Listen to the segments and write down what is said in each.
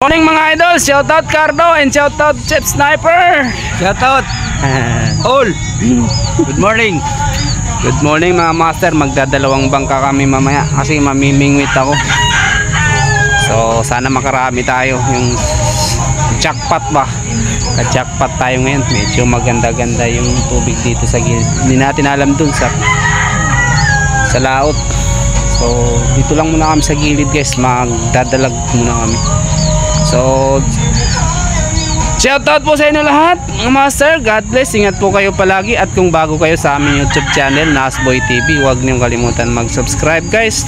Morning mga idol, shoutout Cardo and shoutout Chef Sniper. Shoutout all. Good morning. Good morning mga master, magdadalawang bangka kami mamaya kasi mamimingwit ako. So sana makarami tayo, yung jackpot ba? Ka-jackpot tayo ngayon. Medyo maganda-ganda yung tubig dito sa gilid. Hindi natin alam dun sa laot. So dito lang muna kami sa gilid guys, magdadalag muna kami. So shoutout po sa inyo lahat mga master, God bless, ingat po kayo palagi. At kung bago kayo sa aming YouTube channel Nasboy TV, huwag niyong kalimutan mag-subscribe guys,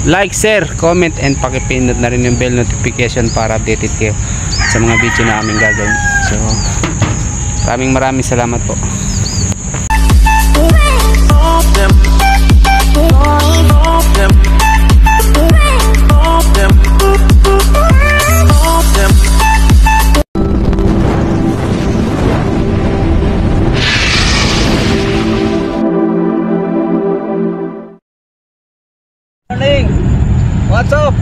like, share, comment, and pakipindot na rin yung bell notification para updated kayo sa mga video na aming gagawin. So maraming salamat po. What's up?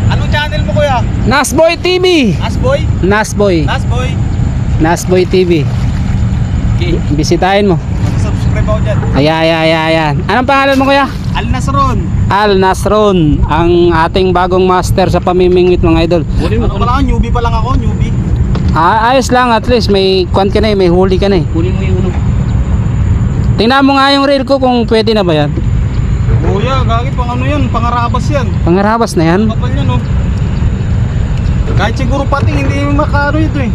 Anong channel mo kuya? Nasboy TV. Nasboy? Nasboy. Nasboy? Nasboy TV. Okay. Bisitahin mo. Subscribe ako dyan. Ayan. Anong pangalan mo kuya? Al Nasron. Al Nasron, ang ating bagong master sa pamimingwit mga idol. Ano pala ako? Newbie pa lang ako, newbie. Ayos lang, at least may kwan ka na eh, may huli ka na eh. Kunin mo yung uno. Tingnan mo nga yung reel ko kung pwede na ba yan. Kuya, gagit pang ano yan, pangarabas yan. Pangarabas na yan. Kapal yan oh. Kahit siguro pating hindi makano ito eh.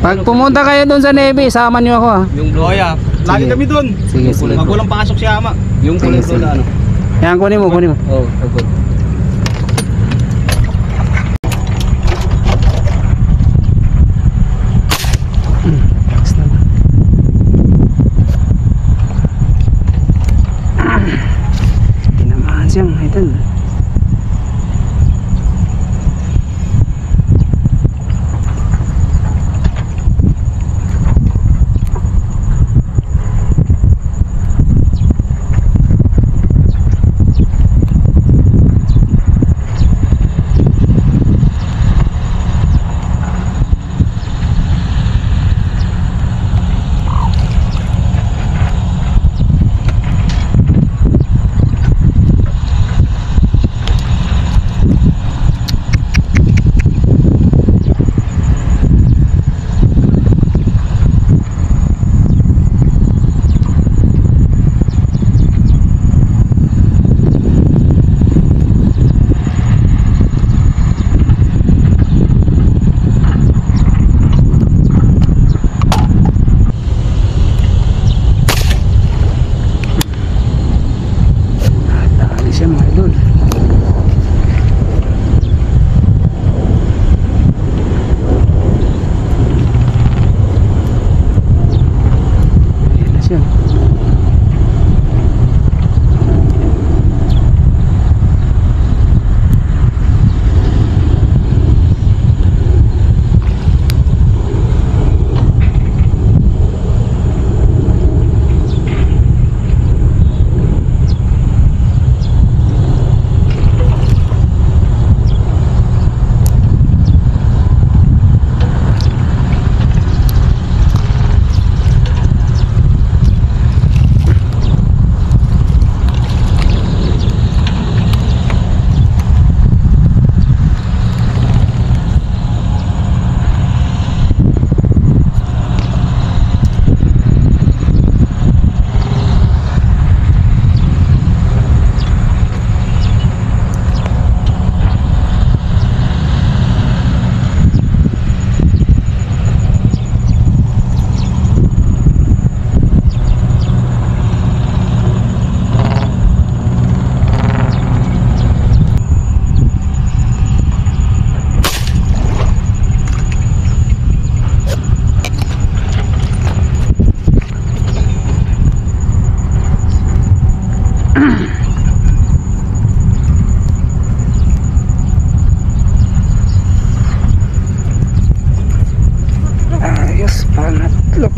Pag pumunta kayo doon sa Navy, sama nyo ako ha. Yung blue. Oh yeah, lagi kami doon. Sige. Pag walang pasok si ama. Yung kulay blue na ano. Yan, kunin mo. Oh, good. Tinamaan siyang idol.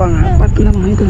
Pang-apat lang ito.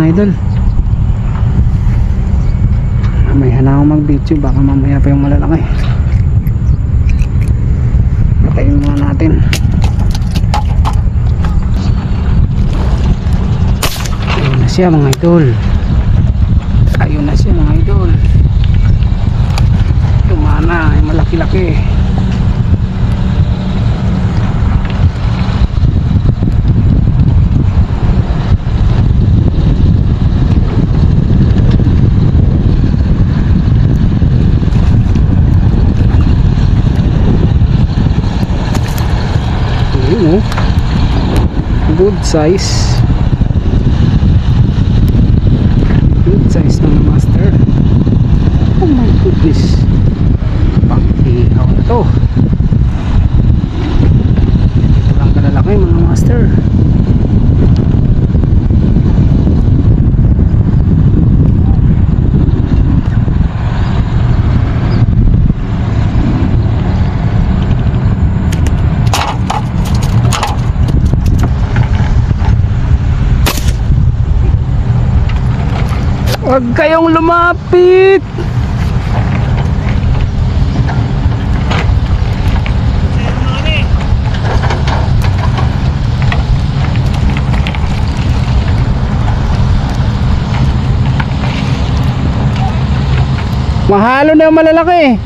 idol. Mamaya na ako mag-video, baka mamaya pa yung malalaki. Patayin muna natin. Ayun na siya mga idol. Ayun na siya mga idol. Tumana, ay malaki-laki. Ayun, oh. Good size. Good size ng master. Oh my goodness. Pang-ihaw na to. Ito lang kalalaki mga master. Huwag kayong lumapit. Mahalo na yung malalaki.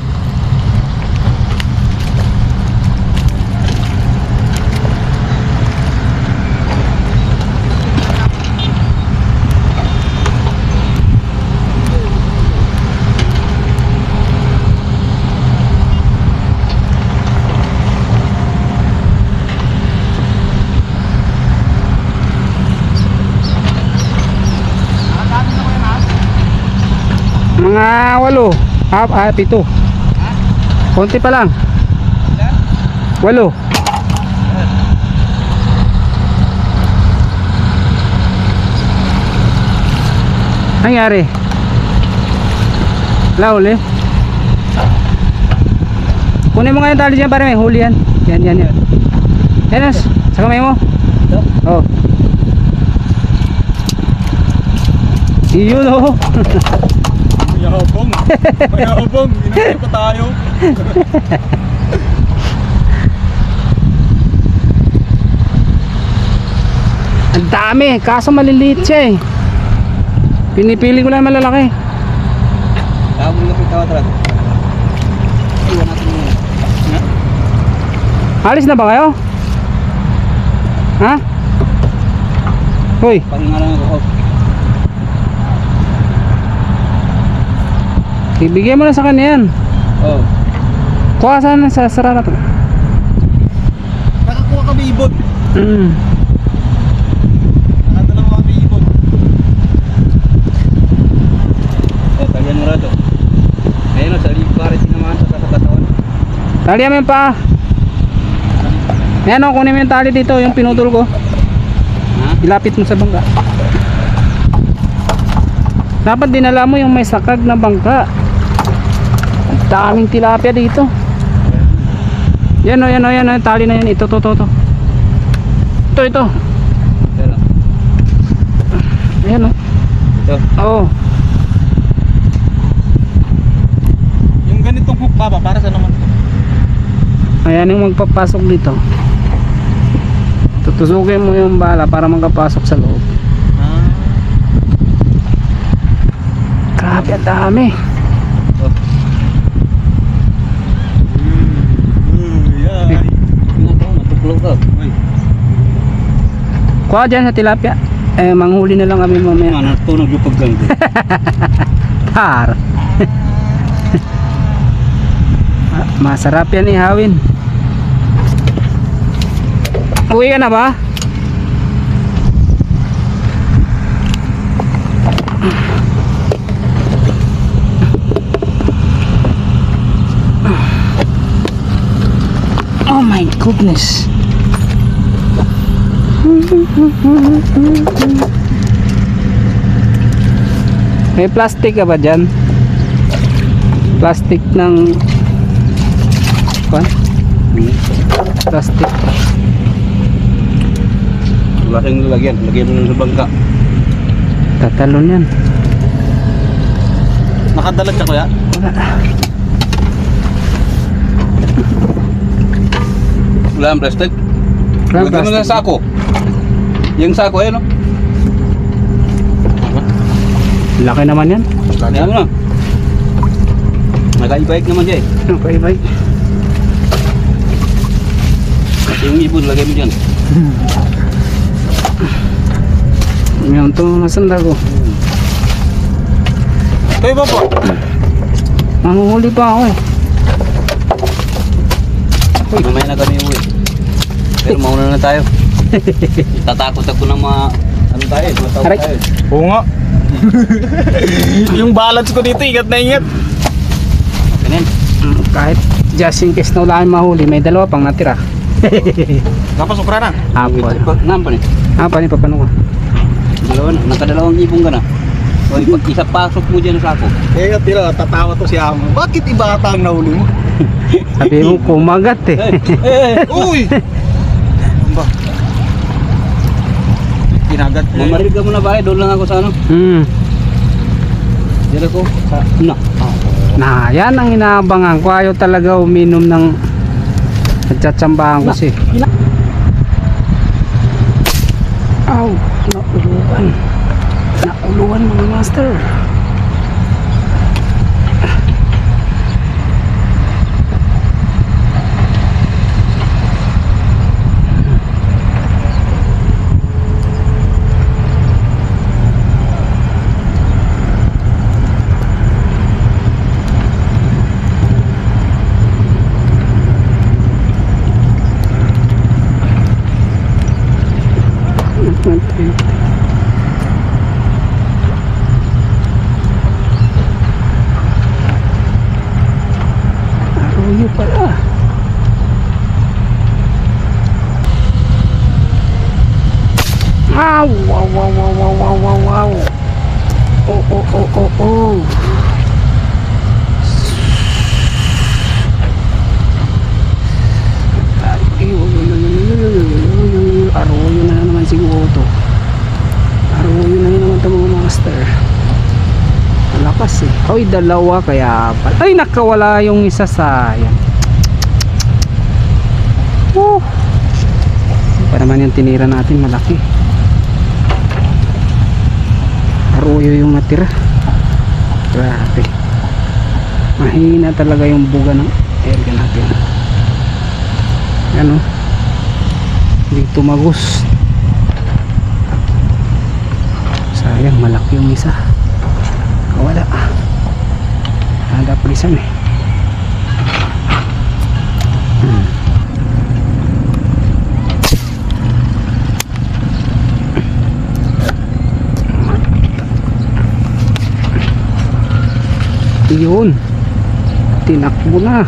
Mga 8, 7. Konti pa lang. 8. Nangyari? Lauli. Kunin mo nga yung tali dyan para may huli yan. Yan. Yan, sa kamay mo. Oh. Iyon, oh. Mayabang, inakit pa tayo. Ang dami, kaso maliliit siya eh. Pinipili ko lang malalaki. Tawag lapit tawa talaga. Iwan natin muna. Alis na ba kayo? Ha? Hoy, Pahinga lang ako. ibigay mo na sa kanya yan. Oh. Kuha sana sa sarara to. Nakakuha kami ibon. Nakadala ko kami ibon. Oh, kalian murado. Ayun o, sa pare sinamahan sa katawan. Tali mo yung paa. Ayan o, kunin mo yung tali dito, yung pinutol ko. Ha? Ilapit mo sa bangka. Dapat dinala mo yung may sakag na bangka. Ang daming tilapia dito. Yan o, tali na yan. Ito. Ito. Pero, Ayan o. ito. Oo. Yung ganitong hook baba, para sa naman? Ayan yung magpapasok dito. Tutusukin mo yung bala para magkapasok sa loob. Grabe, ang dami. Oh. Yeah. Natuklog ka. Kuha dyan sa tilapia. Manghuli na lang kami mamaya. Ano ito, naglupag lang din. Par. Masarap yan ihawin. Uwi ka na ba? Oh my goodness. May plastic ka ba dyan? Plastic ng plastic. Wala kang lalagyan mo lang sa bangka. Tatalon yan. Nakadalag siya kuya? Wala. Wala ang plastic? Wala Lagyan mo plastic. ng sako. Yung sako ayun no? Laki naman yan. Lagyan mo na. Nakaibalik naman siya eh. Okay, bye. Kasi yung ibon lagay mo dyan. Ngayon ito nasanda ko. Kayo ba po? Manguhuli pa ako eh. Mamaya na kami uwi. Pero mauna na tayo. Tatakot ako ng mga ano tayo, mga tao Aray. tayo. Oo nga. Yung balance ko dito, ingat na ingat. Ganyan. Kahit just in case na wala kang mahuli, may dalawa pang natira. Napasok na. Apo. Nampan eh. Apa ni papano ko? Dalawa na. Nakadalawang ibong ka na. O isa pasok mo dyan sa ako. Eh, tira, tatawa to si Amo. Bakit iba ata ang nahuli mo? Sabi mo kumagat eh. Uy! Ano ba? Kinagat mo. Mamarig ka muna ba? Doon lang ako sa ano. Dito ko. Sa na. Na, yan ang inaabangan ko. Ayaw talaga uminom ng nagtsatsambahan ko si. Aw, nauluan. Nauluan mga master. Arroyo pala. Wow, wow, wow, wow, wow, wow, wow, wow. Oh, oh, oh, oh, oh. Arroyo na naman siguro to. Arroyo na naman ito mga master. Malakas eh. Ay, dalawa kaya pala. Ay, nakawala yung isa, sayang. Pa naman yung tinira natin, malaki. Arroyo yung natira. Grabe. Mahina talaga yung buga ng area natin. Yan o. Hindi tumagos. Sayang, malaki yung isa. Wala. Ada pulisan eh. Yun. Tinakbo na.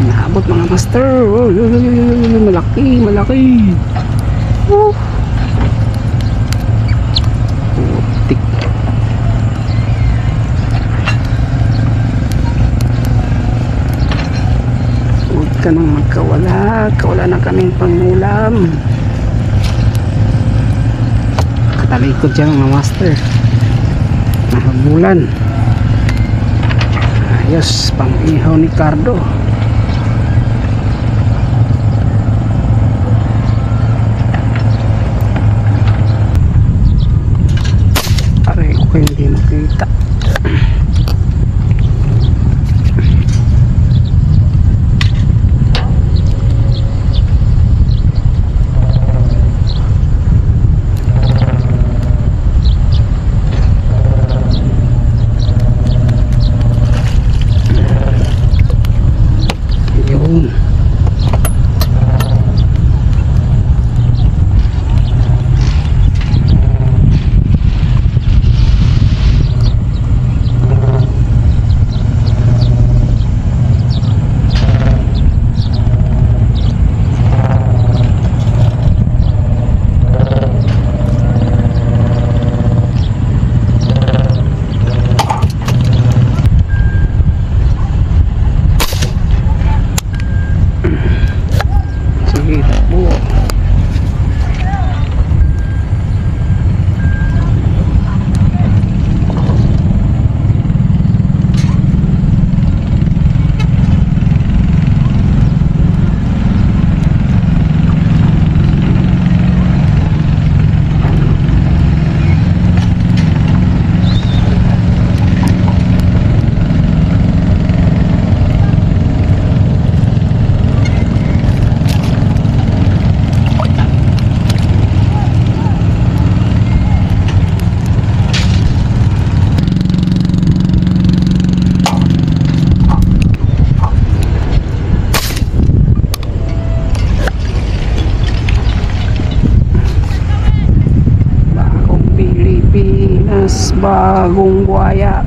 Naabot mga master. Oh, malaki, malaki. Oh. Putik. Huwag ka nang magkawala. Kawala na kaming pangulam. Katalikod dyan mga master. Nahabulan. Ayos, pang ihaw ni Cardo. Aray ko hindi makita. Yun. bagong buhaya.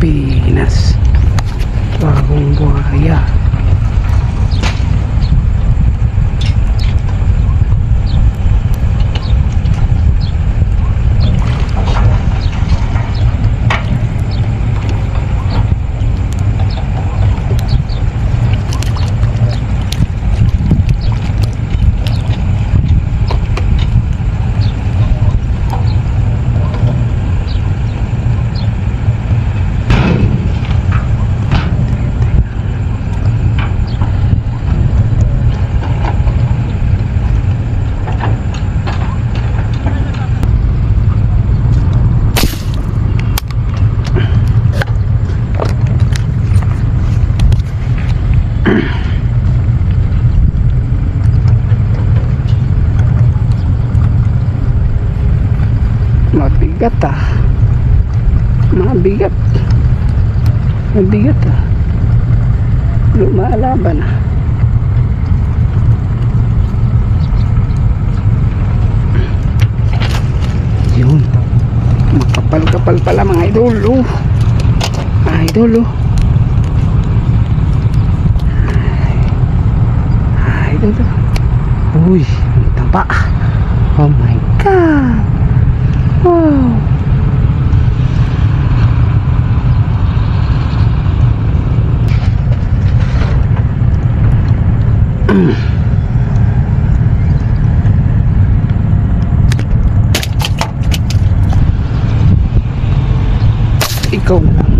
Pilipinas, bagong buhaya. Mabigat mabigat lumalaban yun, makapal-kapal pala mga idol. Idol uy, ang taba. Oh my god, wow. Ikaw na lang.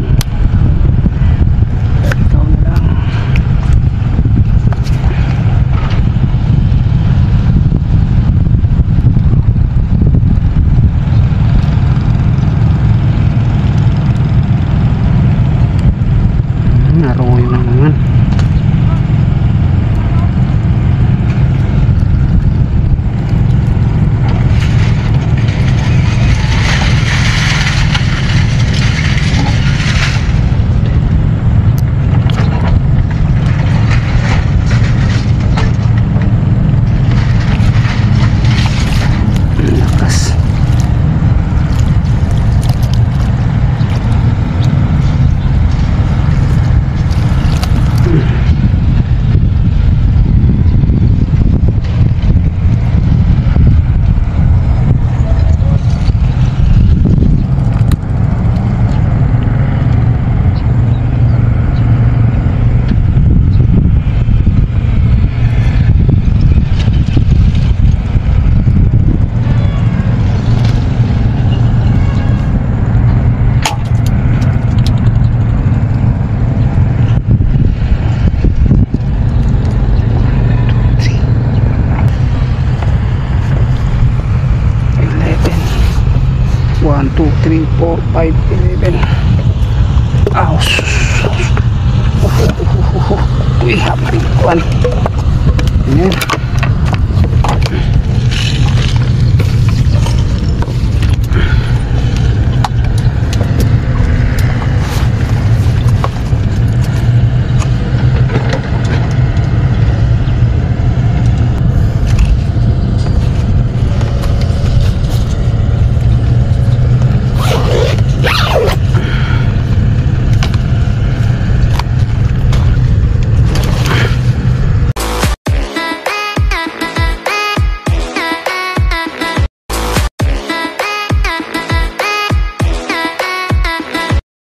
Naroy na naman. Lakas. One, two, three, four, 5, 11. Aw, uy, happy one. Ayan.